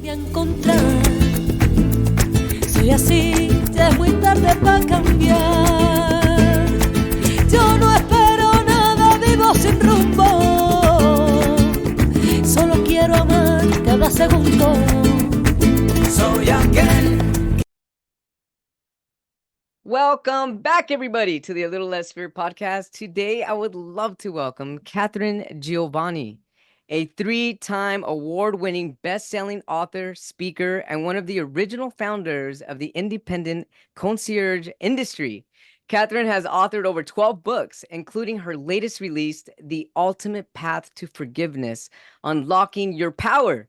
volví a encontrar. Soy así, ya es muy tarde para cambiar. Yo no espero nada, vivo sin rumbo. Solo quiero amar cada segundo. Soy aquel. Welcome back, everybody, to the A Little Less Fear podcast. Today, I would love to welcome Katharine Giovanni, a 3-time award-winning best-selling author, speaker, and one of the original founders of the independent concierge industry. Katharine has authored over 12 books, including her latest release, The Ultimate Path to Forgiveness, Unlocking Your Power.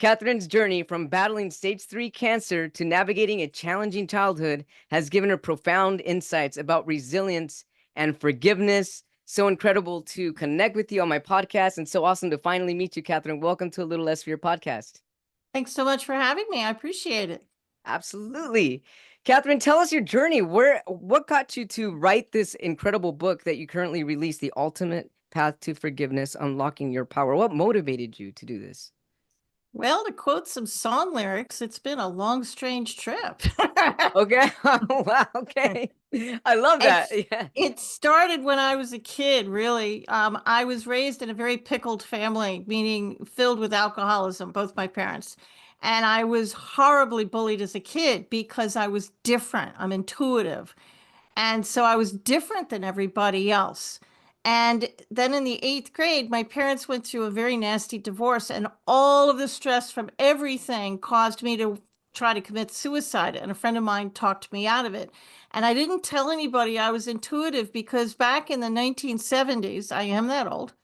Katharine's journey from battling stage 3 cancer to navigating a challenging childhood has given her profound insights about resilience and forgiveness. So incredible to connect with you on my podcast, and so awesome to finally meet you, Katharine. Welcome to A Little Less Fear podcast. Thanks so much for having me. I appreciate it. Absolutely. Katharine, tell us your journey. What got you to write this incredible book that you currently released, The Ultimate Path to Forgiveness, Unlocking Your Power? What motivated you to do this? Well, to quote some song lyrics, it's been a long, strange trip. Okay. Wow. Okay. I love that. Yeah. It started when I was a kid, really. I was raised in a very pickled family, meaning filled with alcoholism, both my parents. And I was horribly bullied as a kid because I was different. I'm intuitive. And so I was different than everybody else. And then in the 8th grade, my parents went through a very nasty divorce, and all of the stress from everything caused me to try to commit suicide. And a friend of mine talked me out of it. And I didn't tell anybody I was intuitive because back in the 1970s, I am that old,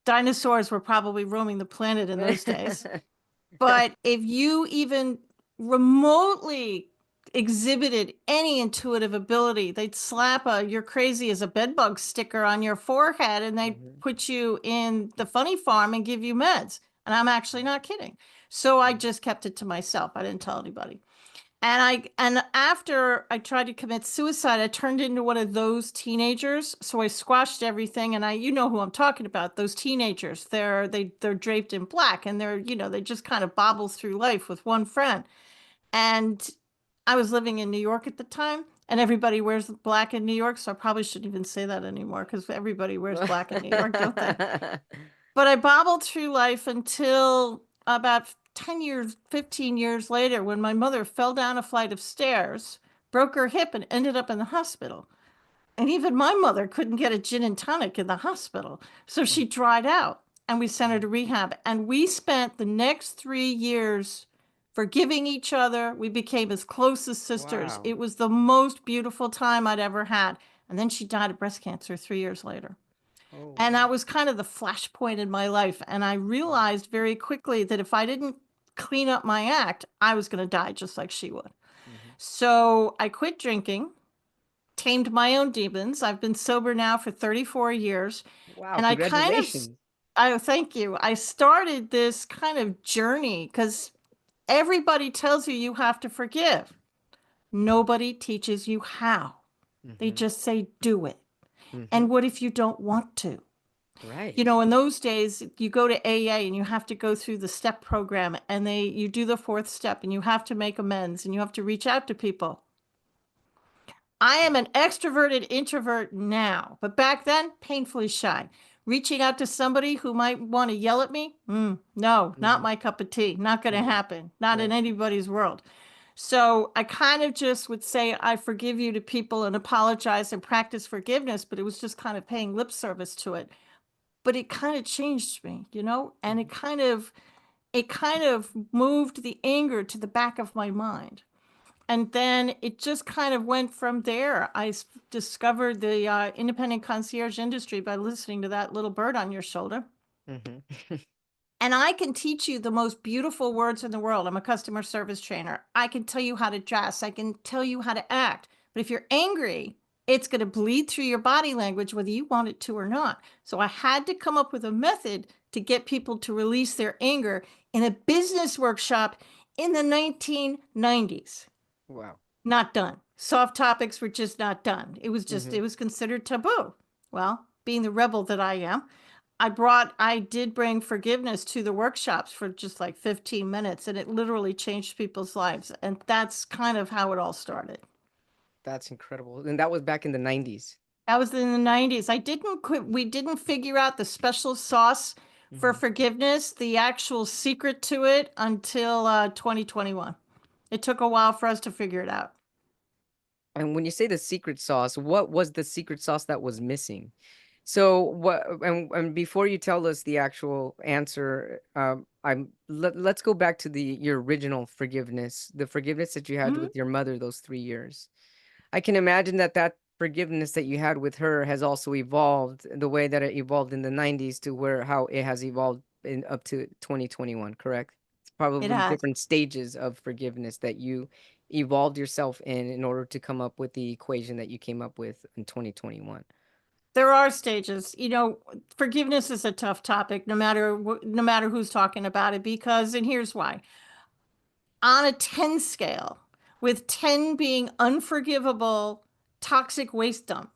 dinosaurs were probably roaming the planet in those days. But if you even remotely exhibited any intuitive ability, they'd slap a "you're crazy as a bedbug" sticker on your forehead, and they'd put you in the funny farm and give you meds. And I'm actually not kidding. So I just kept it to myself. I didn't tell anybody. And after I tried to commit suicide, I turned into one of those teenagers. So I squashed everything, and you know who I'm talking about. Those teenagers, they're draped in black, and they just kind of bobble through life with one friend. And I was living in New York at the time, and everybody wears black in New York. So I probably shouldn't even say that anymore because everybody wears black in New York, don't they? But I bobbled through life until about 10 years, 15 years later, when my mother fell down a flight of stairs, broke her hip, and ended up in the hospital. And even my mother couldn't get a gin and tonic in the hospital. So she dried out, and we sent her to rehab. And we spent the next 3 years forgiving each other. We became as close as sisters. Wow. It was the most beautiful time I'd ever had. And then she died of breast cancer 3 years later. Oh, And wow. that was kind of the flashpoint in my life. And I realized very quickly that if I didn't clean up my act, I was going to die just like she would. So I quit drinking, tamed my own demons. I've been sober now for 34 years. Wow, And congratulations. thank you. I started this kind of journey because everybody tells you have to forgive. Nobody teaches you how. They just say, do it. And what if you don't want to? Right. You know, in those days, you go to AA and you have to go through the step program, and you do the 4th step, and you have to make amends, and you have to reach out to people. I am an extroverted introvert now, but back then, painfully shy. Reaching out to somebody who might want to yell at me? No, not my cup of tea. Not going to happen. Not in anybody's world. So I kind of just would say, I forgive you to people and apologize and practice forgiveness, but it was just kind of paying lip service to it. But it kind of changed me, and it kind of moved the anger to the back of my mind. And then it just kind of went from there. I discovered the independent concierge industry by listening to that little bird on your shoulder. And I can teach you the most beautiful words in the world. I'm a customer service trainer. I can tell you how to dress. I can tell you how to act. But if you're angry, it's going to bleed through your body language, whether you want it to or not. So I had to come up with a method to get people to release their anger in a business workshop in the 1990s. Wow. Not done. Soft topics were just not done. It was just, it was considered taboo. Well, being the rebel that I am, I did bring forgiveness to the workshops for just like 15 minutes, and it literally changed people's lives. And that's kind of how it all started. That's incredible. And that was back in the 90s. That was in the 90s. We didn't figure out the special sauce for Mhm. forgiveness, the actual secret to it, until 2021. It took a while for us to figure it out. And when you say the secret sauce, what was the secret sauce that was missing? So what and before you tell us the actual answer, let's go back to your original forgiveness, the forgiveness that you had Mhm. with your mother those 3 years. I can imagine that that forgiveness that you had with her has also evolved the way that it evolved in the 90s to where how it has evolved in up to 2021, correct? It's It probably has. different stages of forgiveness that you evolved yourself in order to come up with the equation that you came up with in 2021. There are stages. Forgiveness is a tough topic, no matter who's talking about it, because, and here's why. On a 10 scale, with 10 being unforgivable, toxic waste dump,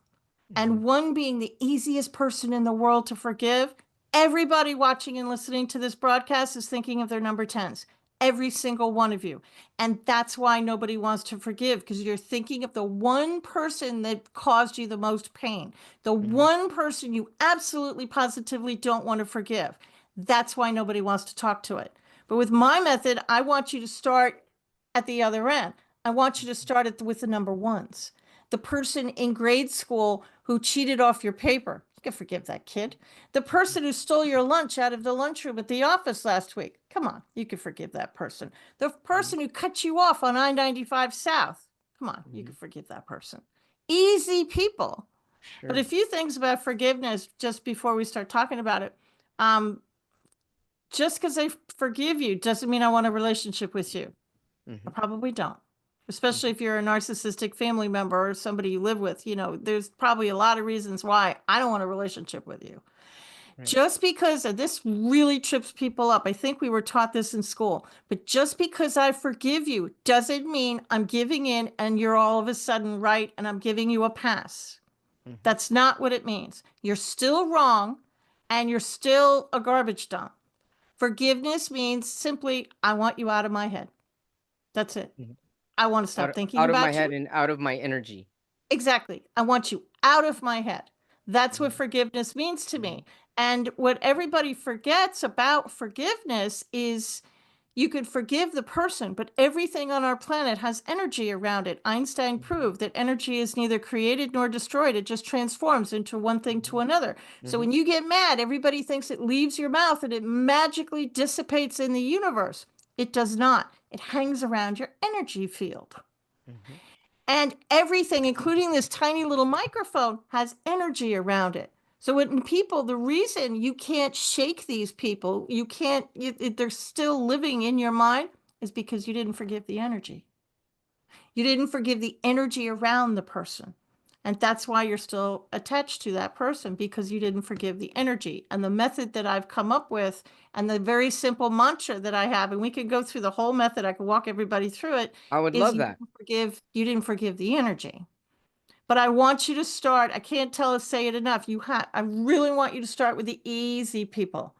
Mhm, and one being the easiest person in the world to forgive, everybody watching and listening to this broadcast is thinking of their number 10s. Every single one of you. And that's why nobody wants to forgive, because you're thinking of the one person that caused you the most pain, the mhm, one person you absolutely positively don't want to forgive. That's why nobody wants to talk to it. But with my method, I want you to start at the other end. I want you to start with the number ones. The person in grade school who cheated off your paper. You can forgive that kid. The person who stole your lunch out of the lunchroom at the office last week. Come on, you can forgive that person. The mhm, person who cut you off on I-95 South. Come on, you can mhm. forgive that person. Easy people. But a Sure. few things about forgiveness just before we start talking about it. Um, just because I forgive you doesn't mean I want a relationship with you. I Mhm, probably don't. Especially mhm. if you're a narcissistic family member or somebody you live with, there's probably a lot of reasons why I don't want a relationship with you. Right. Just because, and this really trips people up. I think we were taught this in school, but just because I forgive you doesn't mean I'm giving in and you're all of a sudden right and I'm giving you a pass. Mhm, That's not what it means. You're still wrong and you're still a garbage dump. Forgiveness means simply, I want you out of my head. That's it. mhm. I want to Out stop of, thinking out of my about head you. and out of my energy. Exactly. I want you out of my head. That's what Mhm, forgiveness means to mhm, me. And what everybody forgets about forgiveness is you could forgive the person, but everything on our planet has energy around it. Einstein mhm, proved that energy is neither created nor destroyed, it just transforms into one thing to mhm, another. So mhm, when you get mad, everybody thinks it leaves your mouth and it magically dissipates in the universe. It does not, it hangs around your energy field. mhm, And everything, including this tiny little microphone, has energy around it. So when people, the reason you can't shake these people, you can't, they're still living in your mind, is because you didn't forgive the energy. You didn't forgive the energy around the person. And that's why you're still attached to that person, because you didn't forgive the energy. And the method that I've come up with, and the very simple mantra that I have, and we could go through the whole method, I could walk everybody through it, I would is love that. you didn't forgive the energy. But I want you to start, I can't say it enough. I really want you to start with the easy people,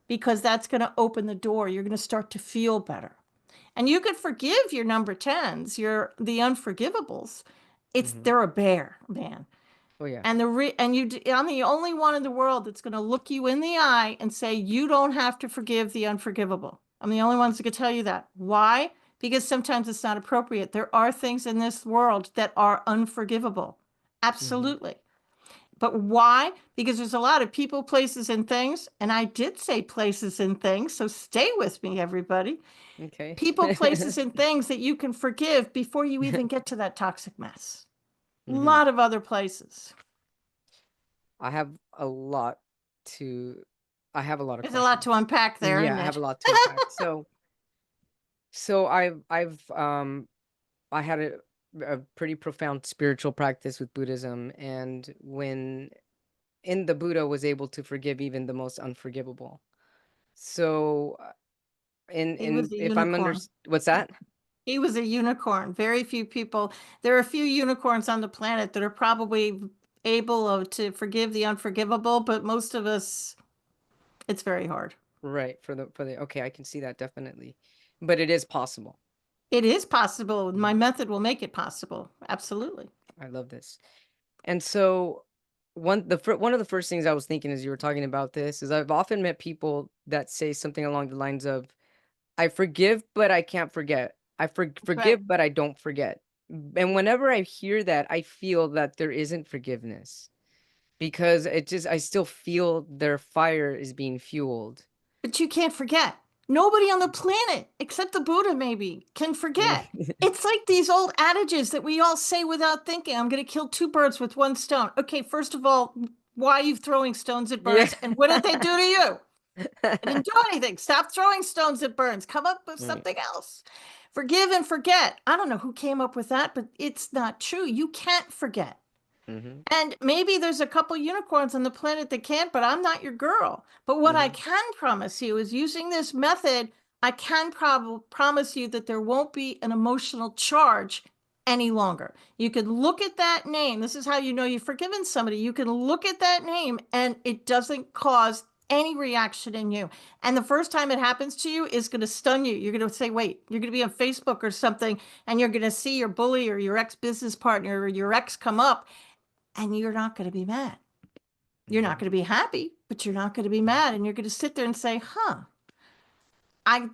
because that's going to open the door. You're going to start to feel better. And you could forgive your number 10s, the unforgivables. Mhm. They're a bear, man. Oh yeah. And I'm the only one in the world that's going to look you in the eye and say you don't have to forgive the unforgivable. I'm the only one that can tell you that. Why? Because sometimes it's not appropriate. There are things in this world that are unforgivable. Mhm. Absolutely. But why? Because there's a lot of people, places, and things. And I did say places and things. So stay with me, everybody. Okay. People, places, and things that you can forgive before you even get to that toxic mess. A Mhm. lot of other places. I have a lot to I have a lot of There's a lot to questions. unpack there, Yeah, isn't I have it? a lot to unpack. So I had a pretty profound spiritual practice with Buddhism, and when in the Buddha was able to forgive even the most unforgivable. So He was a if I'm under unicorn. what's that? He was a unicorn. Very few people. There are a few unicorns on the planet that are probably able to forgive the unforgivable, but most of us It's very hard. Right. Okay, I can see that definitely. But it is possible. It is possible. My method will make it possible. Absolutely. I love this. And so one of the first things I was thinking as you were talking about this is I've often met people that say something along the lines of, I forgive, but I can't forget. Right. Forgive, but I don't forget. And whenever I hear that, I feel that there isn't forgiveness because I still feel their fire is being fueled. But you can't forget. Nobody on the planet, except the Buddha maybe, can forget. It's like these old adages that we all say without thinking. I'm going to kill two birds with one stone. Okay, first of all, why are you throwing stones at Yeah. birds? And what did they do to you? I didn't do anything. Stop throwing stones at birds. Come up with something else. Forgive and forget. I don't know who came up with that, but it's not true. You can't forget. Mm-hmm. And maybe there's a couple unicorns on the planet that can't, but I'm not your girl. But what I can promise you is using this method, I can promise you that there won't be an emotional charge any longer. You can look at that name. This is how you know you've forgiven somebody. You can look at that name and it doesn't cause any reaction in you. And the first time it happens to you is going to stun you. You're going to say, wait, you're going to be on Facebook or something, and you're going to see your bully or your ex-business partner or your ex come up, and you're not going to be mad. You're not going to be happy, but you're not going to be mad. And you're going to sit there and say,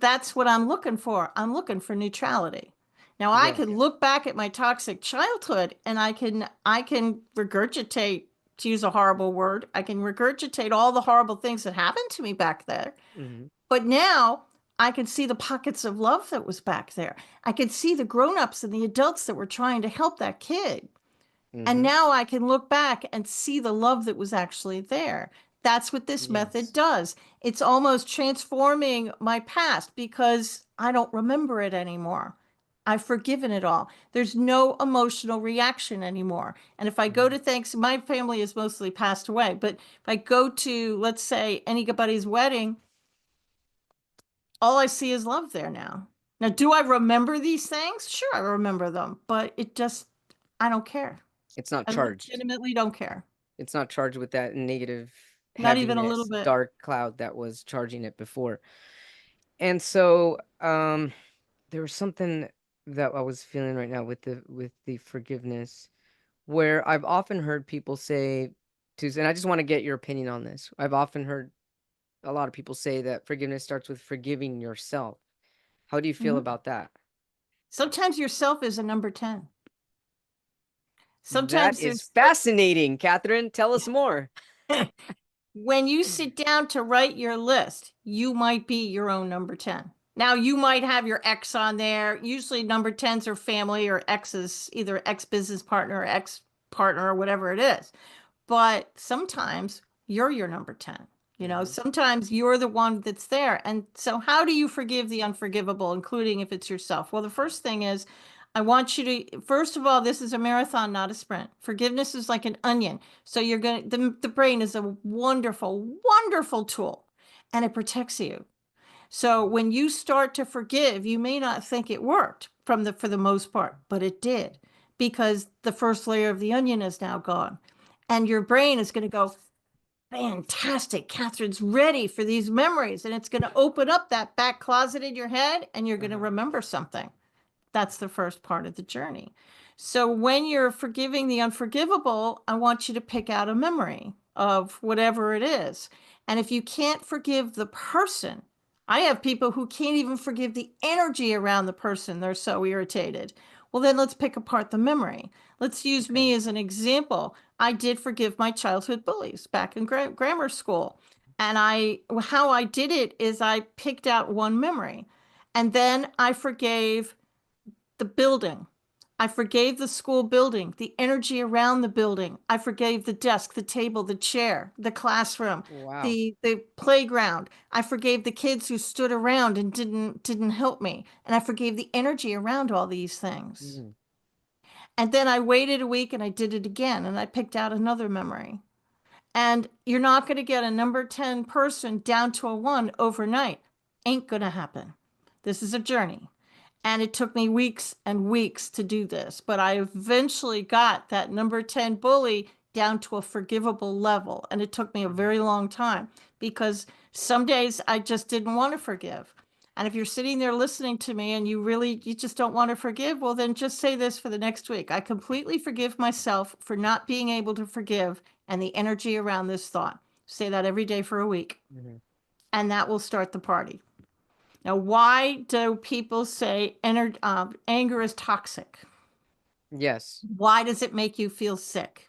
that's what I'm looking for. I'm looking for neutrality. Now I Yes. can look back at my toxic childhood and I can regurgitate, to use a horrible word, I can regurgitate all the horrible things that happened to me back there. Mm-hmm. But now I can see the pockets of love that was back there. I can see the grown-ups and the adults that were trying to help that kid. And now I can look back and see the love that was actually there. That's what this method does. It's almost transforming my past because I don't remember it anymore. I've forgiven it all. There's no emotional reaction anymore. And if I go to my family has mostly passed away, but if I go to, let's say, anybody's wedding, all I see is love there now. Now, do I remember these things? Sure, I remember them, but I don't care. It's not I charged. legitimately don't care. It's not charged with that negative Not even a little heaviness, bit. dark cloud that was charging it before. And so there was something that I was feeling right now with the forgiveness, where I've often heard people say and I just want to get your opinion on this. I've often heard a lot of people say that forgiveness starts with forgiving yourself. How do you feel about that? Sometimes yourself is a number 10. That Sometimes is there's fascinating, Catherine. Tell us more. when you sit down to write your list, you might be your own number 10. Now, you might have your ex on there. Usually number 10s are family or exes, either ex-business partner or ex-partner or whatever it is. But sometimes you're your number 10. Sometimes you're the one that's there. And so how do you forgive the unforgivable, including if it's yourself? Well, the first thing is I want you to, first of all, this is a marathon, not a sprint. Forgiveness is like an onion. So the brain is a wonderful, wonderful tool, and it protects you. So when you start to forgive, you may not think it worked for the most part, but it did, because the first layer of the onion is now gone. And your brain is going to go, fantastic, Catherine's ready for these memories. And it's going to open up that back closet in your head and you're going to remember something. That's the first part of the journey. So when you're forgiving the unforgivable, I want you to pick out a memory of whatever it is. And if you can't forgive the person, I have people who can't even forgive the energy around the person. They're so irritated. Well, then let's pick apart the memory. Let's use me as an example. I did forgive my childhood bullies back in grammar school. And how I did it is I picked out one memory. And then I forgave the building. I forgave the school building, the energy around the building. I forgave the desk, the table, the chair, the classroom, Wow. the playground. I forgave the kids who stood around and didn't help me. And I forgave the energy around all these things. And then I waited a week and I did it again and I picked out another memory. And you're not going to get a number 10 person down to a 1 overnight. Ain't going to happen. This is a journey. And it took me weeks and weeks to do this, but I eventually got that number 10 bully down to a forgivable level. And it took me a very long time because some days I just didn't want to forgive. And if you're sitting there listening to me and you just don't want to forgive, well, then just say this for the next week. I completely forgive myself for not being able to forgive and the energy around this thought. Say that every day for a week. Mhm. And that will start the party. Now, why do people say anger is toxic? Yes. Why does it make you feel sick?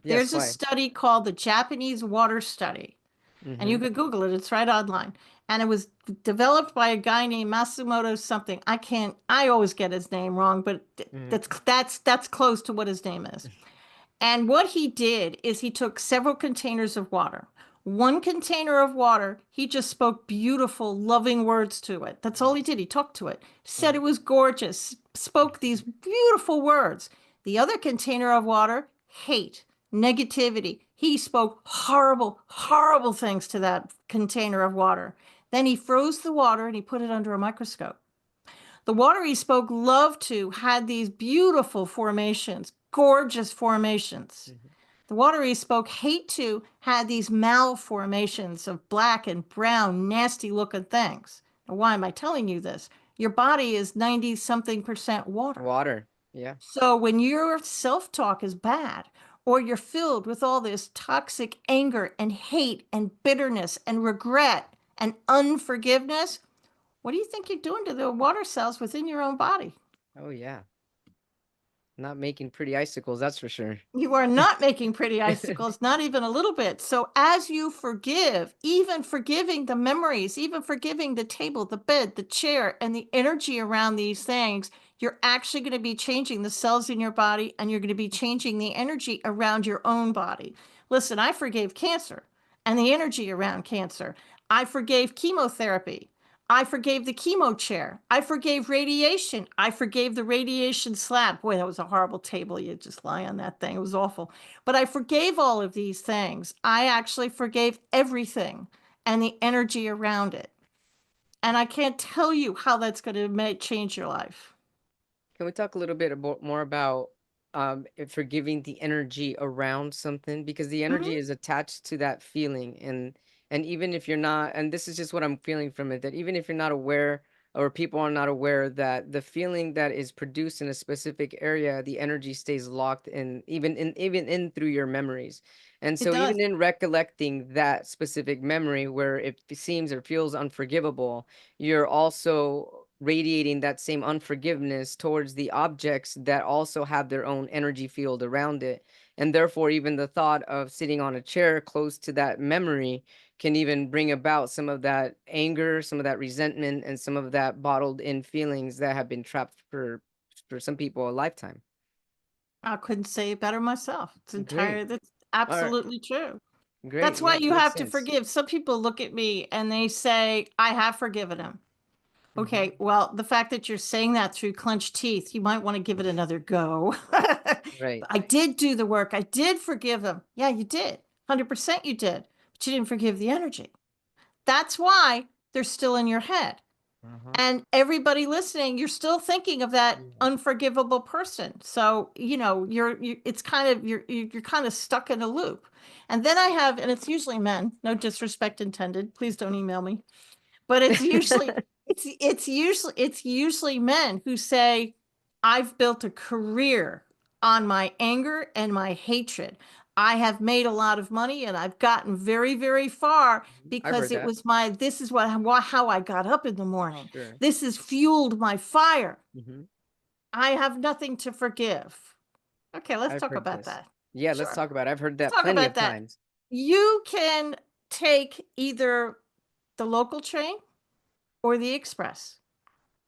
Yes. There's a Why? study called the Japanese water study, and you Mm-hmm. could Google it. It's right online. And it was developed by a guy named Masumoto something. I always get his name wrong, but Mm-hmm. that's close to what his name is. And what he did is he took several containers of water. One container of water, he just spoke beautiful, loving words to it. That's all he did. He talked to it, said it was gorgeous, spoke these beautiful words. The other container of water, hate, negativity. He spoke horrible, horrible things to that container of water. Then he froze the water and he put it under a microscope. The water he spoke love to had these beautiful formations, gorgeous formations. Mm-hmm. The water he spoke hate to had these malformations of black and brown, nasty looking things. Now, why am I telling you this? Your body is 90 something percent water. Water. Yeah. So when your self talk is bad, or you're filled with all this toxic anger and hate and bitterness and regret and unforgiveness, what do you think you're doing to the water cells within your own body? Oh yeah. Not making pretty icicles, that's for sure. You are not making pretty icicles, not even a little bit. So as you forgive, even forgiving the memories, even forgiving the table, the bed, the chair, and the energy around these things, you're actually going to be changing the cells in your body and you're going to be changing the energy around your own body. Listen, I forgave cancer and the energy around cancer. I forgave chemotherapy. I forgave the chemo chair. I forgave radiation. I forgave the radiation slab. Boy, that was a horrible table. You just lie on that thing. It was awful. But I forgave all of these things. I actually forgave everything and the energy around it. And I can't tell you how that's going to change your life. Can we talk a little bit more about forgiving the energy around something, because the energy Mhm. is attached to that feeling, and even if you're not, and this is just what I'm feeling from it, that even if you're not aware, or people are not aware, that the feeling that is produced in a specific area, the energy stays locked in, even in through your memories. And It so does. even in recollecting that specific memory where it seems or feels unforgivable, you're also radiating that same unforgiveness towards the objects that also have their own energy field around it. And therefore, even the thought of sitting on a chair close to that memory can even bring about some of that anger, some of that resentment, and some of that bottled in feelings that have been trapped for some people a lifetime. I couldn't say it better myself. Great. That's All right. absolutely true. Great. That's why Yeah, you makes have to sense. forgive. Some people look at me and they say, I have forgiven him. Hmm. Okay, well, the fact that you're saying that through clenched teeth, you might want to give it another go. Right. I did do the work. I did forgive him. Yeah, you did. 100% you did. But you didn't forgive the energy. That's why they're still in your head. Uh-huh. And everybody listening, you're still thinking of that unforgivable person. So, it's kind of you're kind of stuck in a loop. And then I have, and it's usually men, no disrespect intended. Please don't email me. But it's usually men who say, I've built a career on my anger and my hatred. I have made a lot of money and I've gotten very, very far I've because heard it that. was this is how I got up in the morning. Sure. This has fueled my fire. Hmm. I have nothing to forgive. Okay, let's I've talk heard about this. that. Yeah, let's Sure. talk about it. I've heard Let's that talk plenty about of that. times. You can take either the local train or the express.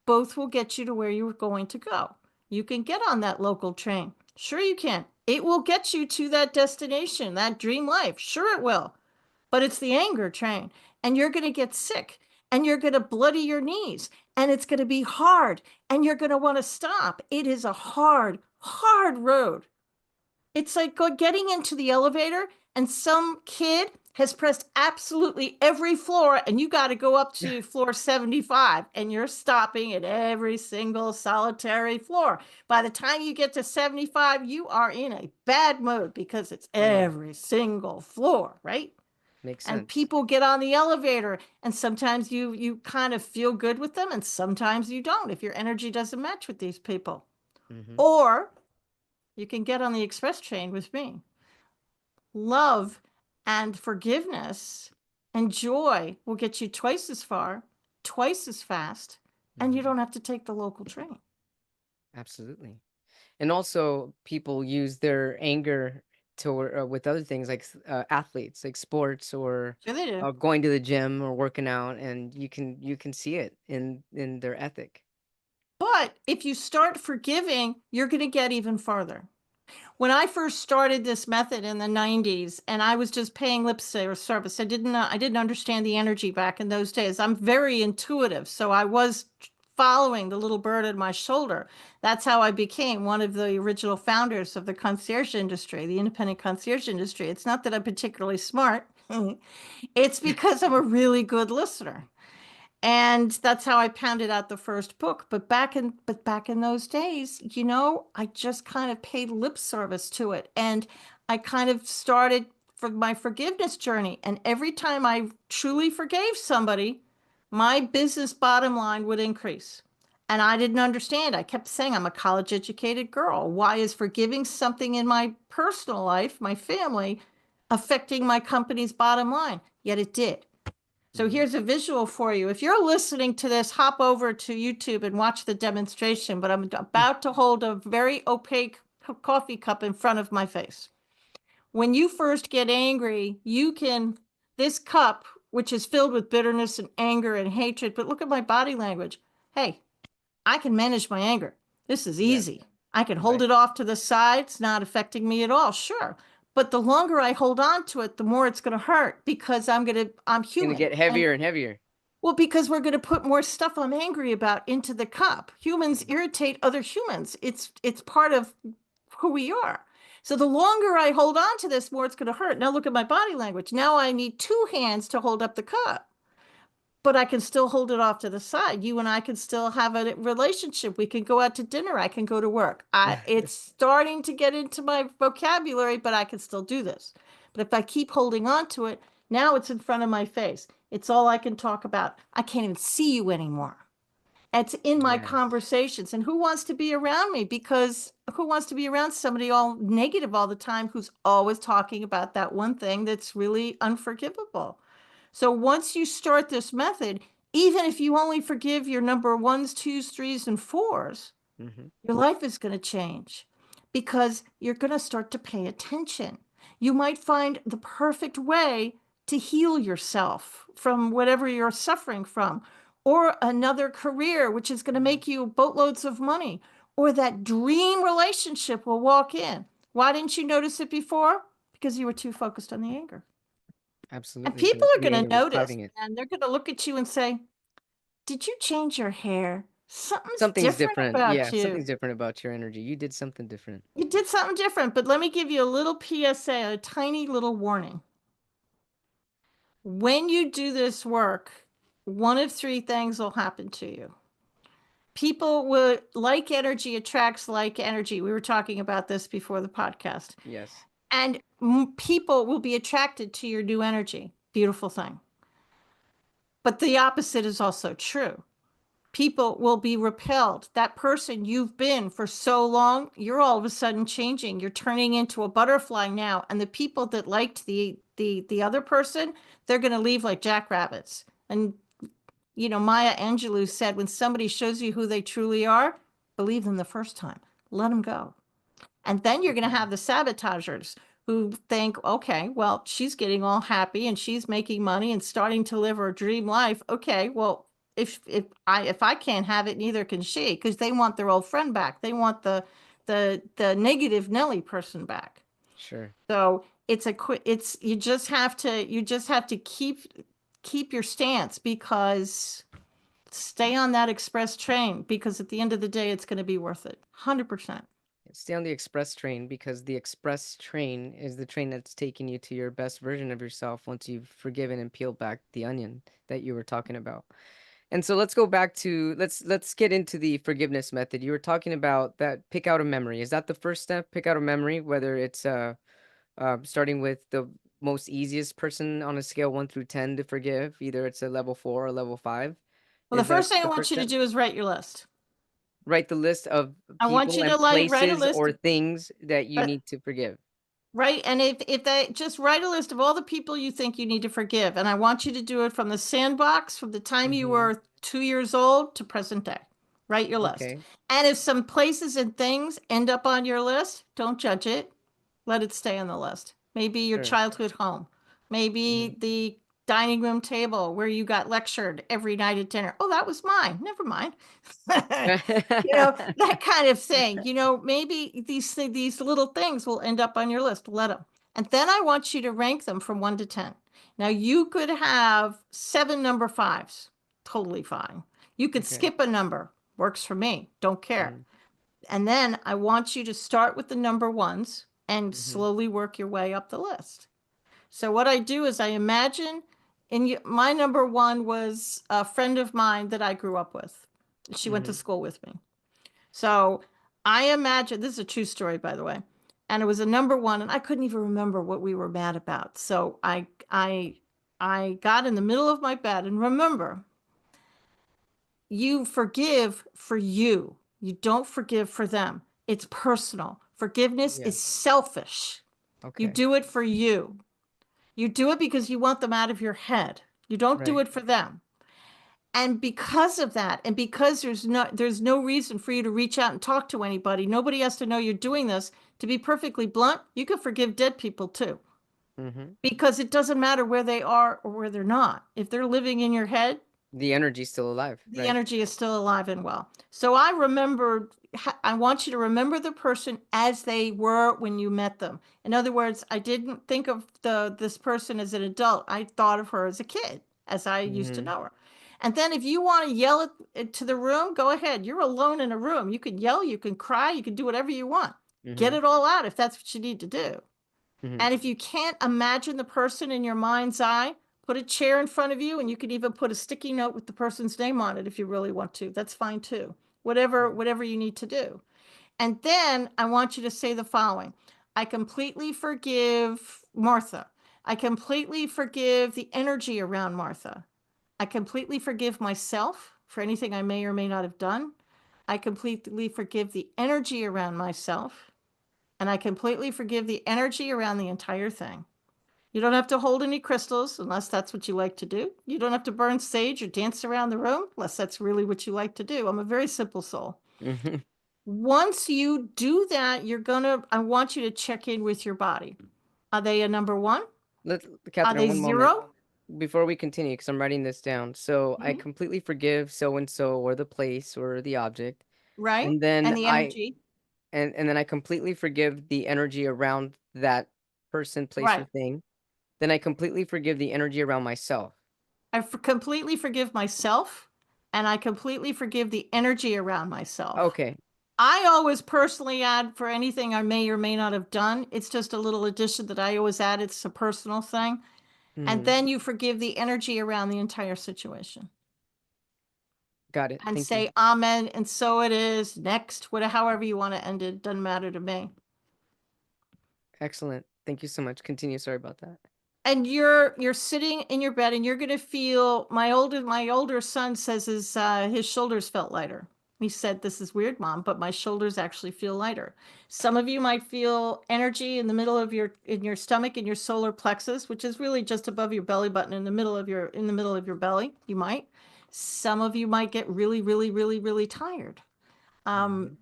Both will get you to where you're going to go. You can get on that local train. Sure, you can. It will get you to that destination, that dream life. Sure, it will. But it's the anger train, and you're going to get sick, and you're going to bloody your knees, and it's going to be hard, and you're going to want to stop. It is a hard, hard road. It's like getting into the elevator and some kid has pressed absolutely every floor, and you got to go up to floor 75, and you're stopping at every single solitary floor. By the time you get to 75, you are in a bad mood because it's every single floor, right? Makes And sense. people get on the elevator, and sometimes you kind of feel good with them, and sometimes you don't if your energy doesn't match with these people. Mm-hmm. Or you can get on the express train with me. Love and forgiveness and joy will get you twice as far, twice as fast, and you Mm-hmm. don't have to take the local train. Absolutely. And also, people use their anger to with other things like athletes, like sports or Sure they do. going to the gym or working out, and you can see it in their ethic. But if you start forgiving, you're going to get even farther. When I first started this method in the 90s, and I was just paying lip service, I didn't understand the energy back in those days. I'm very intuitive, so I was following the little bird at my shoulder. That's how I became one of the original founders of the concierge industry, the independent concierge industry. It's not that I'm particularly smart. It's because I'm a really good listener. And that's how I pounded out the first book. But back in those days, I just kind of paid lip service to it. And I kind of started for my forgiveness journey. And every time I truly forgave somebody, my business bottom line would increase. And I didn't understand. I kept saying I'm a college educated girl. Why is forgiving something in my personal life, my family, affecting my company's bottom line? Yet it did. So Mm-hmm. here's a visual for you. If you're listening to this, hop over to YouTube and watch the demonstration, but I'm about to hold a very opaque coffee cup in front of my face. When you first get angry, this cup, which is filled with bitterness and anger and hatred, but look at my body language. Hey, I can manage my anger. This is Yes. easy. I can hold Right. it off to the side. It's not affecting me at all. Sure. But the longer I hold on to it, the more it's going to hurt because I'm It's gonna human. get heavier and heavier. Well, because we're going to put more stuff I'm angry about into the cup. Humans irritate other humans. It's part of who we are. So the longer I hold on to this, more it's going to hurt. Now look at my body language. Now I need two hands to hold up the cup, but I can still hold it off to the side. You and I can still have a relationship. We can go out to dinner. I can go to work. It's starting to get into my vocabulary, but I can still do this. But if I keep holding on to it, now it's in front of my face. It's all I can talk about. I can't even see you anymore. It's in my Yes. conversations. And who wants to be around me? Because who wants to be around somebody all negative all the time who's always talking about that one thing that's really unforgivable? So once you start this method, even if you only forgive your number ones, twos, threes, and fours, Mm-hmm. your life is going to change because you're going to start to pay attention. You might find the perfect way to heal yourself from whatever you're suffering from, or another career, which is going to make you boatloads of money, or that dream relationship will walk in. Why didn't you notice it before? Because you were too focused on the anger. And Absolutely. people are The going anger to was notice, clouding it. and they're going to look at you and say, did you change your hair? Something's Something's different different. about Yeah, you. something's different about your energy. You did something different. You did something different, but let me give you a little PSA, a tiny little warning. When you do this work, one of three things will happen to you. People will, like energy attracts like energy. We were talking about this before the podcast. Yes. And people will be attracted to your new energy. Beautiful thing. But the opposite is also true. People will be repelled. That person you've been for so long, you're all of a sudden changing. You're turning into a butterfly now. And the people that liked the other person, they're going to leave like jackrabbits. And Maya Angelou said, when somebody shows you who they truly are, believe them the first time. Let them go. And then you're going to have the sabotagers who think, okay, well, she's getting all happy and she's making money and starting to live her dream life. Okay, well, if I can't have it, neither can she, because they want their old friend back. They want the negative Nelly person back. Sure. So you just have to keep your stance, because stay on that express train, because at the end of the day, it's going to be worth it. 100%. Stay on the express train, because the express train is the train that's taking you to your best version of yourself once you've forgiven and peeled back the onion that you were talking about. And so let's go back to let's get into the forgiveness method. You were talking about that, pick out a memory. Is that the first step? Pick out a memory, whether it's starting with the most easiest person on a scale 1 through 10 to forgive, either it's a level 4 or level 5. Well, the Is that first thing I the want first you to step? do is write your list. Write the list of I want people you to and write a places list. or things that you uh, need to forgive. Right. And if they just write a list of all the people you think you need to forgive. And I want you to do it from the sandbox, from the time you Mm-hmm. were 2 years old to present day. Write your list. Okay. And if some places and things end up on your list, don't judge it. Let it stay on the list. Maybe your Sure. childhood home. Mm-hmm. Maybe the dining room table where you got lectured every night at dinner. Oh, that was mine. Never mind. That kind of thing. Maybe these little things will end up on your list. Let them. And then I want you to rank them from 1 to 10. Now you could have 7 number 5s. Totally fine. You could Okay. skip a number. Works for me. Don't care. Mm-hmm. And then I want you to start with the number 1s and Mm-hmm. slowly work your way up the list. So what I do is I imagine, my number 1 was a friend of mine that I grew up with. She went to Mm-hmm. school with me. So I imagine, this is a true story, by the way, and it was a number 1, and I couldn't even remember what we were mad about. So I got in the middle of my bed, and remember, you forgive for you. You don't forgive for them. It's personal. Forgiveness Yes. is selfish. You Okay. do it for you. You do it because you want them out of your head. You don't do Right. it for them. And because of that, and because there's no reason for you to reach out and talk to anybody, nobody has to know you're doing this. To be perfectly blunt, you can forgive dead people too, Mm-hmm. because it doesn't matter where they are or where they're not. If they're living in your head, The energy's still alive, the right? energy is still alive and well. So I want you to remember the person as they were when you met them. In other words, I didn't think of this person as an adult. I thought of her as a kid, as I used to Mm-hmm. know her. And then if you want to yell to the room, go ahead. You're alone in a room. You can yell, you can cry, you can do whatever you want. Get Mm-hmm. it all out if that's what you need to do. Mm-hmm. And if you can't imagine the person in your mind's eye, put a chair in front of you, and you could even put a sticky note with the person's name on it if you really want to. That's fine too. Whatever you need to do. And then I want you to say the following. I completely forgive Martha. I completely forgive the energy around Martha. I completely forgive myself for anything I may or may not have done. I completely forgive the energy around myself. And I completely forgive the energy around the entire thing. You don't have to hold any crystals unless that's what you like to do. You don't have to burn sage or dance around the room unless that's really what you like to do. I'm a very simple soul. Mm-hmm. Once you do that, I want you to check in with your body. Are they a number 1? Let Are Catherine, they one moment 0? before we continue, because I'm writing this down. So I Mhm. completely forgive so and so, or the place, or the object, Right? and then And the I energy. and then I completely forgive the energy around that person, place, or Right. thing. Then I completely forgive the energy around myself. Completely forgive myself, and I completely forgive the energy around myself. Okay. I always personally add for anything I may or may not have done. It's just a little addition that I always add. It's a personal thing. And Mm-hmm. then you forgive the energy around the entire situation Got it. and Thank you. say amen. And so it is. Next, however you want to end it, doesn't matter to me. Excellent. Thank you so much. Continue. Sorry about that. And you're sitting in your bed, and you're gonna feel, my older son says his shoulders felt lighter. He said, "This is weird, Mom, but my shoulders actually feel lighter." Some of you might feel energy in the middle of your stomach, in your solar plexus, which is really just above your belly button, in the middle of your belly. You might. Some of you might get really, really, really, really tired. Um, Mm-hmm.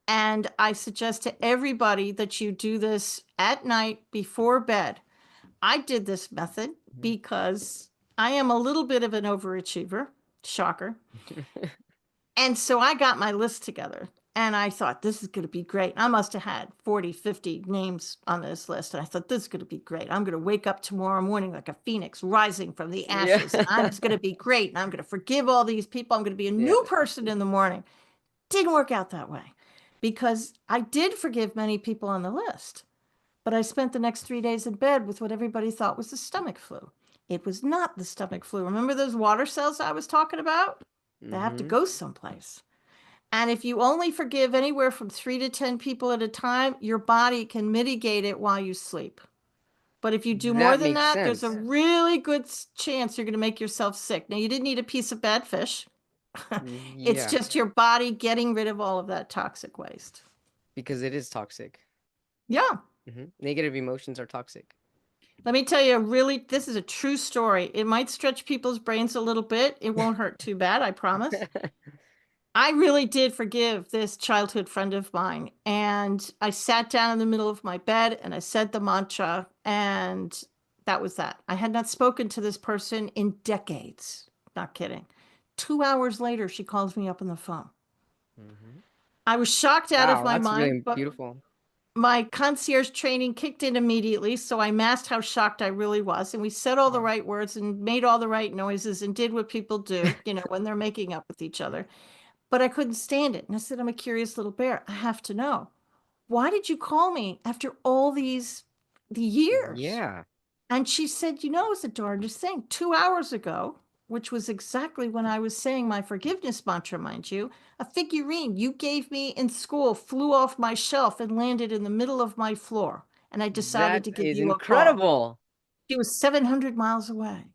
and I suggest to everybody that you do this at night before bed. I did this method because I am a little bit of an overachiever. Shocker. And so I got my list together, and I thought, this is going to be great. I must have had 40, 50 names on this list. And I thought, this is going to be great. I'm going to wake up tomorrow morning like a phoenix rising from the Yeah. ashes. And it's going to be great. And I'm going to forgive all these people. I'm going to be a Yeah. new person in the morning. Didn't work out that way. because I did forgive many people on the list, but I spent the next 3 days in bed with what everybody thought was the stomach flu. It was not the stomach flu. Remember those water cells I was talking about? They have to Mm-hmm. go someplace. And if you only forgive anywhere from 3 to 10 people at a time, your body can mitigate it while you sleep. But if you do more That than makes that, there's a sense. really good chance you're going to make yourself sick. Now, you didn't eat a piece of bad fish. It's Yeah, just your body getting rid of all of that toxic waste. because it is toxic. Yeah. Negative emotions are toxic. Let me tell you, this is a true story. It might stretch people's brains a little bit. It won't hurt too bad, I promise. I really did forgive this childhood friend of mine. And I sat down in the middle of my bed and I said the mantra, and that was that. I had not spoken to this person in decades. Not kidding. 2 hours later, she calls me up on the phone. Mm-hmm. I was shocked out of Wow, my that's mind, really but beautiful. my concierge training kicked in immediately. So I masked how shocked I really was. And we said all the right words and made all the right noises and did what people do, when they're making up with each other. But I couldn't stand it. And I said, I'm a curious little bear. I have to know. Why did you call me after all the years? Yeah, And she said, it's the darndest thing. 2 hours ago, which was exactly when I was saying my forgiveness mantra, mind you, a figurine you gave me in school flew off my shelf and landed in the middle of my floor. And I decided that to give is you a call. incredible. She was 700 miles away.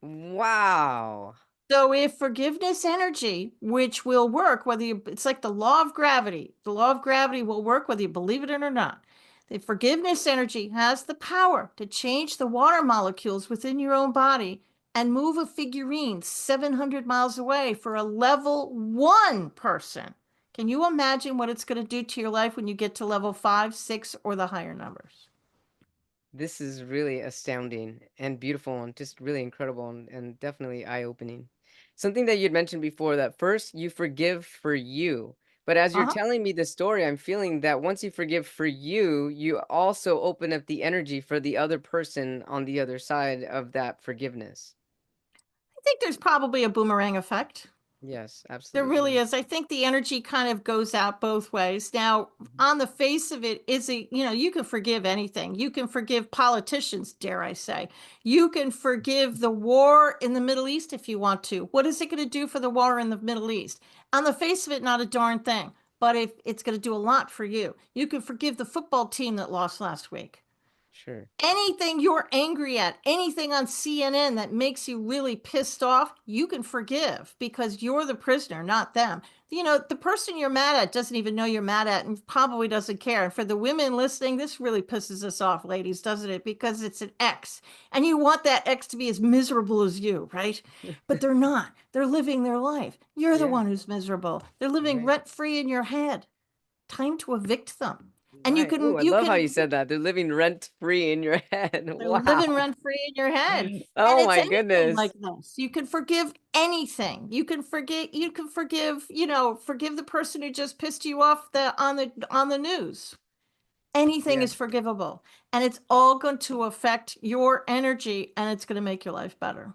Wow. So if forgiveness energy, which will work it's like the law of gravity. The law of gravity will work whether you believe it or not. The forgiveness energy has the power to change the water molecules within your own body and move a figurine 700 miles away for a level 1 person. Can you imagine what it's going to do to your life when you get to level 5, 6, or the higher numbers? This is really astounding and beautiful and just really incredible and definitely eye-opening. Something that you'd mentioned before, that first you forgive for you. But as you're Uh-huh. telling me the story, I'm feeling that once you forgive for you, you also open up the energy for the other person on the other side of that forgiveness. I think there's probably a boomerang effect. Yes, There really absolutely. is. I think the energy kind of goes out both ways. Now, Mhm. on the face of it, you can forgive anything. You can forgive politicians, dare I say. You can forgive the war in the Middle East if you want to. What is it going to do for the war in the Middle East? On the face of it, not a darn thing. But if it's going to do a lot for you, you can forgive the football team that lost last week. Sure. Anything you're angry at, anything on CNN that makes you really pissed off, you can forgive because you're the prisoner, not them. The person you're mad at doesn't even know you're mad at and probably doesn't care. And for the women listening, this really pisses us off, ladies, doesn't it? Because it's an ex and you want that ex to be as miserable as you, right? But they're not. They're living their life. You're the Yeah, one who's miserable. They're living right. rent free in your head. Time to evict them. And Right. Oh, I you love how can you said that. They're living rent free in your head. they're living Wow. rent free in your head. And Oh it's my anything goodness. like this. You can forgive anything. Forgive the person who just pissed you off on the news. Anything Yeah. is forgivable. And it's all going to affect your energy and it's going to make your life better.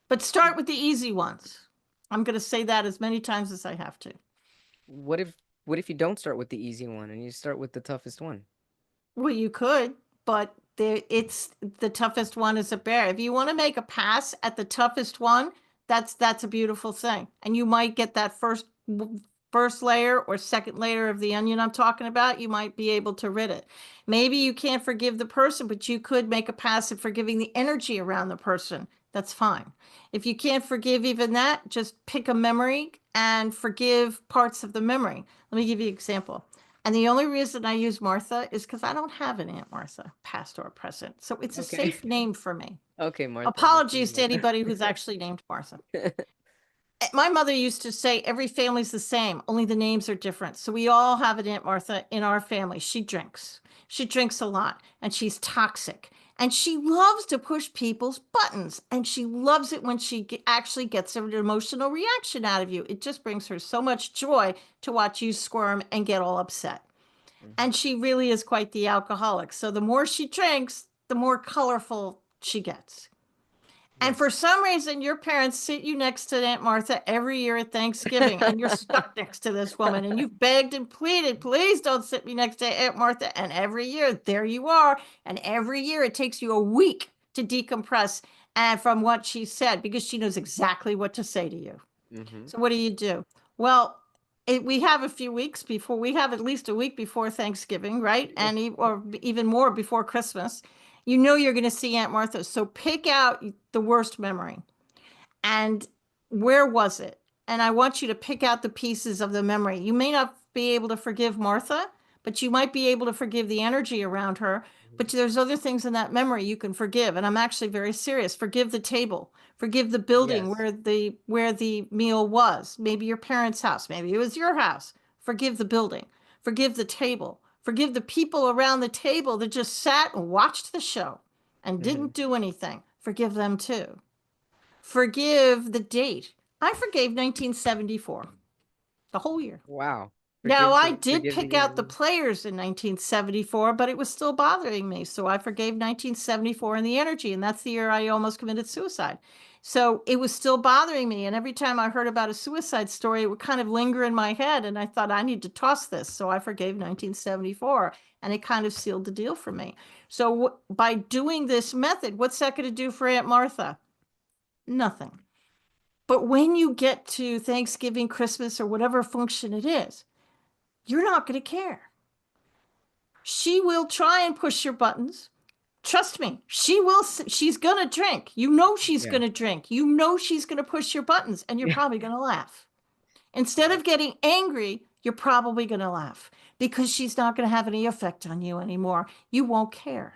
But start with the easy ones. I'm going to say that as many times as I have to. What if what if you don't start with the easy one and you start with the toughest one? Well, you could, but it's the toughest one is a bear. If you want to make a pass at the toughest one, that's a beautiful thing. And you might get that first layer or second layer of the onion I'm talking about, you might be able to rid it. Maybe you can't forgive the person, but you could make a pass at forgiving the energy around the person. That's fine. If you can't forgive even that, just pick a memory and forgive parts of the memory. Let me give you an example. And the only reason I use Martha is because I don't have an Aunt Martha, past or present. So it's a Okay. safe name for me. Okay, Martha. Let's use Apologies to Martha. anybody who's actually named Martha. My mother used to say every family's the same, only the names are different. So we all have an Aunt Martha in our family. She drinks. She drinks a lot and she's toxic. And she loves to push people's buttons. And she loves it when she actually gets an emotional reaction out of you. It just brings her so much joy to watch you squirm and get all upset. Mhm. And she really is quite the alcoholic. So the more she drinks, the more colorful she gets. And for some reason, your parents sit you next to Aunt Martha every year at Thanksgiving, and you're stuck next to this woman, and you've begged and pleaded, please don't sit me next to Aunt Martha. And every year, there you are. And every year, it takes you a week to decompress and from what she said, because she knows exactly what to say to you. Mm-hmm. So what do? Well, we have a few weeks before, we have at least a week before Thanksgiving, right? And or even more before Christmas. You know you're going to see Aunt Martha. So pick out the worst memory. And where was it? And I want you to pick out the pieces of the memory. You may not be able to forgive Martha, but you might be able to forgive the energy around her. But there's other things in that memory you can forgive. And I'm actually very serious. Forgive the table. Forgive the building Yes. where the meal was. Maybe your parents' house. Maybe it was your house. Forgive the building. Forgive the table. Forgive the people around the table that just sat and watched the show and Mm-hmm. didn't do anything. Forgive them too. Forgive the date. I forgave 1974, the whole year. Wow. Now, I did Forgive the pick year. out the players in 1974, but it was still bothering me. So I forgave 1974 and the energy, and that's the year I almost committed suicide. So it was still bothering me. And every time I heard about a suicide story, it would kind of linger in my head. And I thought, I need to toss this. So I forgave 1974, and it kind of sealed the deal for me. So by doing this method, what's that going to do for Aunt Martha? Nothing. But when you get to Thanksgiving, Christmas, or whatever function it is, you're not going to care. She will try and push your buttons. Trust me, she will. She's going to drink. You know she's Yeah. going to drink. You know she's going to push your buttons, and you're probably going to laugh. Instead of getting angry, you're probably going to laugh because she's not going to have any effect on you anymore. You won't care.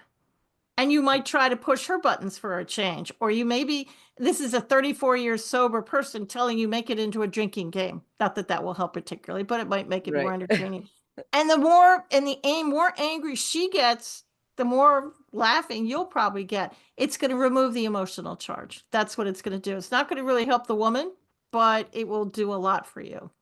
And you might try to push her buttons for a change. Or you maybe, this is a 34 years sober person telling you make it into a drinking game. Not that that will help particularly, but it might make it more Right. entertaining. And the more angry she gets, the more laughing you'll probably get. It's going to remove the emotional charge. That's what it's going to do. It's not going to really help the woman, but it will do a lot for you.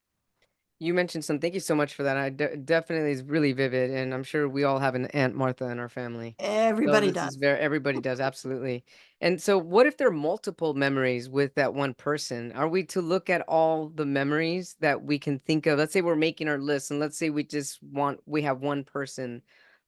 You mentioned some. Thank you so much for that. Definitely is really vivid, and I'm sure we all have an Aunt Martha in our family. So Everybody this is does. very everybody does absolutely. And so, what if there are multiple memories with that one person? Are we to look at all the memories that we can think of? Let's say we're making our list, and let's say we have one person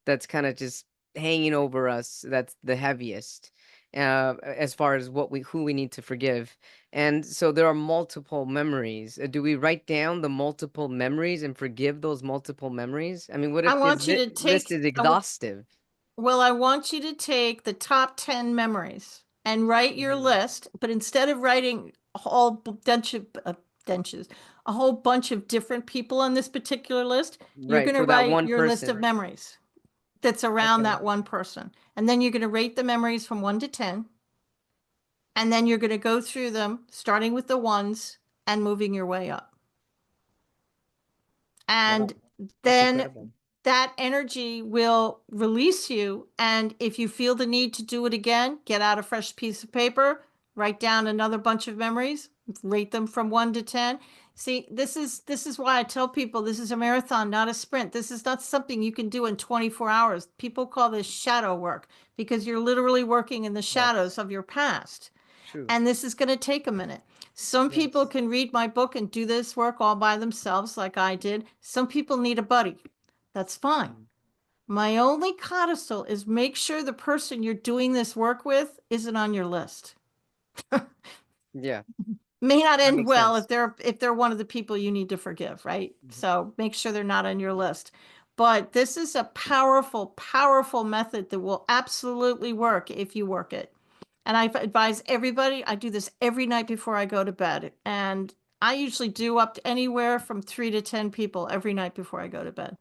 that's kind of just hanging over us. That's the heaviest, as far as who we need to forgive. And so there are multiple memories. Do we write down the multiple memories and forgive those multiple memories? I mean, what I if want you to list take, is exhaustive? well, I want you to take the top 10 memories and write your Mhm. list, but instead of writing a whole bunch of benches, a whole bunch of different people on this particular list, you're Right, going to for that write one your list of person. memories that's around Okay. that one person. And then you're going to rate the memories from 1 to 10. And then you're going to go through them, starting with the ones and moving your way up. Wow, And that's then incredible. that energy will release you. And if you feel the need to do it again, get out a fresh piece of paper, write down another bunch of memories, rate them from 1 to 10. See, this is why I tell people this is a marathon, not a sprint. This is not something you can do in 24 hours. People call this shadow work because you're literally working in the Yes, shadows of your past. true. And this is going to take a minute. Some people Yes. can read my book and do this work all by themselves, like I did. Some people need a buddy. That's fine. Mhm. My only codicil is make sure the person you're doing this work with isn't on your list. Yeah, May not that end makes well sense. if they're one of the people you need to forgive, right? Mhm. So make sure they're not on your list. But this is a powerful, powerful method that will absolutely work if you work it. And I advise everybody, I do this every night before I go to bed. And I usually do up to anywhere from 3 to 10 people every night before I go to bed.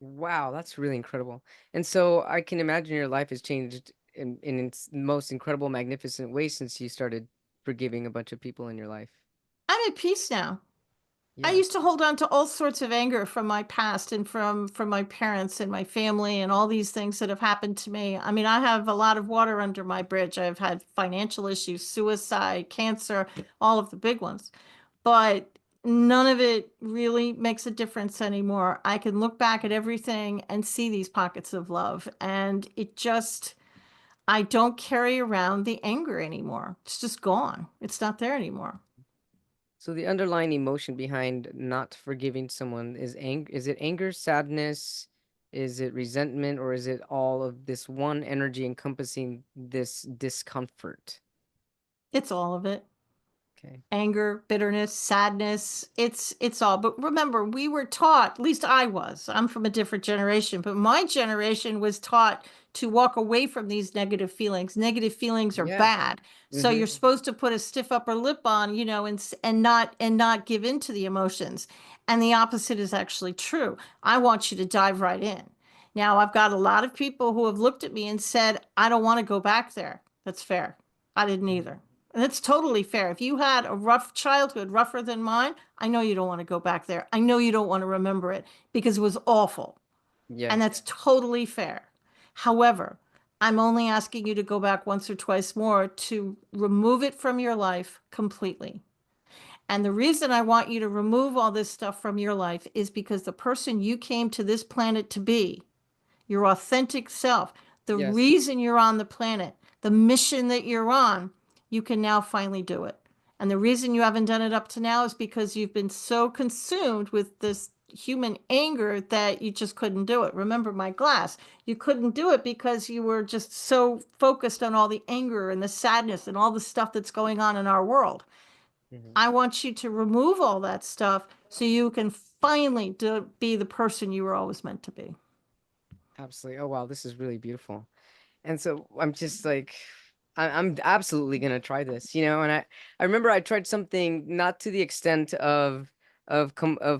Wow, that's really incredible. And so I can imagine your life has changed in its most incredible, magnificent way since you started forgiving a bunch of people in your life. I'm at peace now. I Yeah. used to hold on to all sorts of anger from my past and from my parents and my family and all these things that have happened to me. I mean, I have a lot of water under my bridge. I've had financial issues, suicide, cancer, all of the big ones. But none of it really makes a difference anymore. I can look back at everything and see these pockets of love. And it just, I don't carry around the anger anymore. It's just gone. It's not there anymore. So the underlying emotion behind not forgiving someone is anger. Is it anger, sadness? Is it resentment, or is it all of this one energy encompassing this discomfort? It's all of it. Okay. Anger, bitterness, sadness. It's all. But remember, we were taught, at least I was. I'm from a different generation, but my generation was taught to walk away from these negative feelings. Negative feelings are Yeah. bad. So Mm-hmm. you're supposed to put a stiff upper lip on, and not give in to the emotions. And the opposite is actually true. I want you to dive right in. Now, I've got a lot of people who have looked at me and said, I don't want to go back there. That's fair. I didn't either. And that's totally fair. If you had a rough childhood, rougher than mine, I know you don't want to go back there. I know you don't want to remember it because it was awful. And Yes. that's totally fair. However, I'm only asking you to go back once or twice more to remove it from your life completely. And the reason I want you to remove all this stuff from your life is because the person you came to this planet to be, your authentic self, the Yes. reason you're on the planet, the mission that you're on, you can now finally do it. And the reason you haven't done it up to now is because you've been so consumed with this human anger that you just couldn't do it. Remember my glass. You couldn't do it because you were just so focused on all the anger and the sadness and all the stuff that's going on in our world. Mm-hmm. I want you to remove all that stuff so you can finally be the person you were always meant to be. Absolutely. Oh wow, this is really beautiful. And so I'm just like, I'm absolutely gonna try this, And I remember I tried something not to the extent of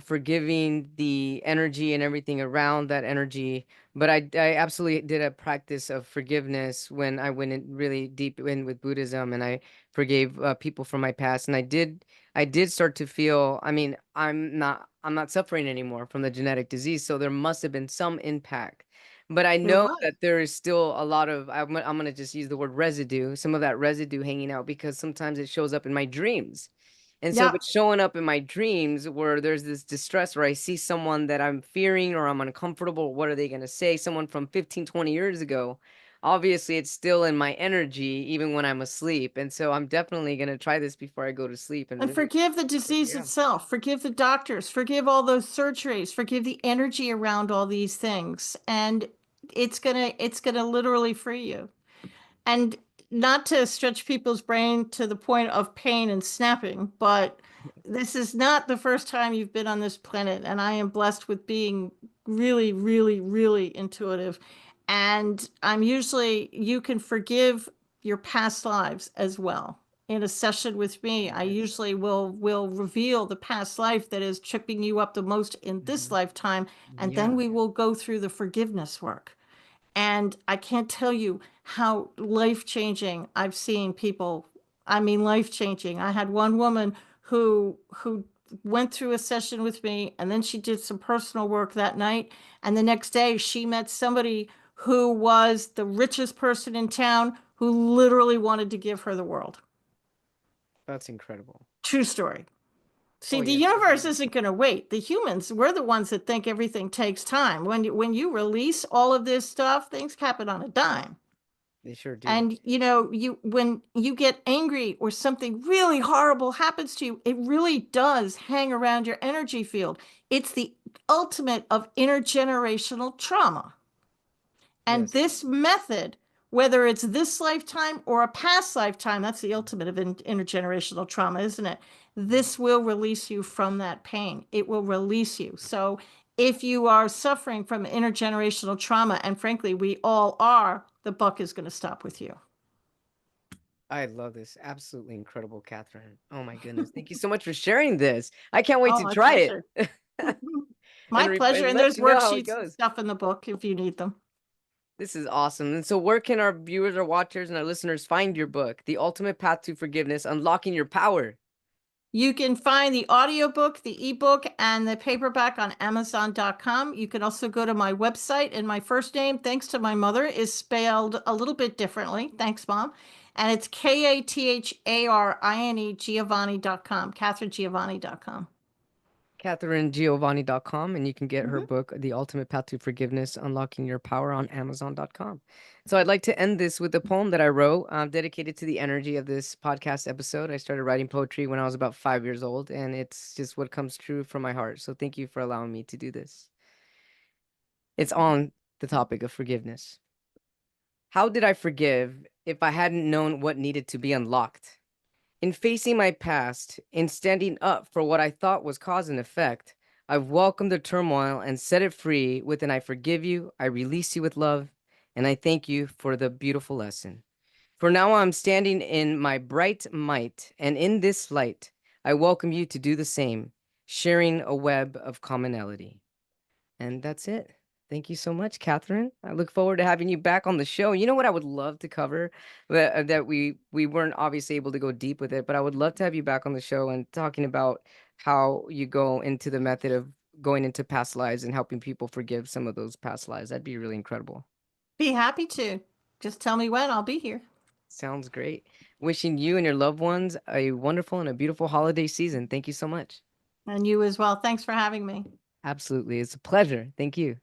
forgiving the energy and everything around that energy, but I absolutely did a practice of forgiveness when I went in really deep in with Buddhism, and I forgave people from my past, and I did start to feel. I mean, I'm not suffering anymore from the genetic disease, so there must have been some impact. But I There know was. that there is still a lot of, I'm gonna just use the word residue, some of that residue hanging out because sometimes it shows up in my dreams. And so if Yeah. it's showing up in my dreams where there's this distress where I see someone that I'm fearing or I'm uncomfortable, what are they gonna say? Someone from 15, 20 years ago. Obviously, it's still in my energy even when I'm asleep. And so I'm definitely gonna try this before I go to sleep and And really forgive the check disease it out. itself, forgive the doctors, forgive all those surgeries, forgive the energy around all these things. And it's gonna literally free you. And not to stretch people's brain to the point of pain and snapping, but this is not the first time you've been on this planet, and I am blessed with being really, really, really intuitive. And you can forgive your past lives as well. In a session with me, I Yes. usually will reveal the past life that is tripping you up the most in this Mhm. lifetime, and then Yeah. we will go through the forgiveness work. And I can't tell you how life-changing I've seen people. I mean, life-changing. I had one woman who went through a session with me, and then she did some personal work that night. And the next day, she met somebody who was the richest person in town who literally wanted to give her the world. That's incredible. True story. Oh, See, the yes, universe definitely. isn't going to wait. The humans, we're the ones that think everything takes time. When you release all of this stuff, things happen on a dime. They sure do. And you when you get angry or something really horrible happens to you, it really does hang around your energy field. It's the ultimate of intergenerational trauma. And Yes. this method, whether it's this lifetime or a past lifetime, that's the ultimate of intergenerational trauma, isn't it? This will release you from that pain. It will release you. So if you are suffering from intergenerational trauma, and frankly, we all are, the buck is going to stop with you. I love this. Absolutely incredible, Catherine. Oh my goodness. Thank you so much for sharing this. I can't wait Oh, to my try pleasure. it My pleasure. and And let there's you know how it worksheets and goes. stuff in the book if you need them. This is awesome. And so, where can our viewers, our watchers, and our listeners find your book, The Ultimate Path to Forgiveness Unlocking Your Power? You can find the audiobook, the ebook, and the paperback on Amazon.com. You can also go to my website, and my first name, thanks to my mother, is spelled a little bit differently. Thanks, Mom. And it's Katharine Giovanni.com, CatharineGiovanni.com. KatharineGiovanni.com, and you can get her Mhm. book, The Ultimate Path to Forgiveness, Unlocking Your Power, on Amazon.com. So I'd like to end this with a poem that I wrote, dedicated to the energy of this podcast episode. I started writing poetry when I was about 5 years old, and it's just what comes true from my heart. So thank you for allowing me to do this. It's on the topic of forgiveness. How did I forgive if I hadn't known what needed to be unlocked? In facing my past, in standing up for what I thought was cause and effect, I've welcomed the turmoil and set it free with an I forgive you, I release you with love, and I thank you for the beautiful lesson. For now I'm standing in my bright might, and in this light, I welcome you to do the same, sharing a web of commonality. And that's it. Thank you so much, Catherine. I look forward to having you back on the show. You know what I would love to cover that we weren't obviously able to go deep with it, but I would love to have you back on the show and talking about how you go into the method of going into past lives and helping people forgive some of those past lives. That'd be really incredible. Be happy to. Just tell me when, I'll be here. Sounds great. Wishing you and your loved ones a wonderful and a beautiful holiday season. Thank you so much. And you as well. Thanks for having me. Absolutely. It's a pleasure. Thank you.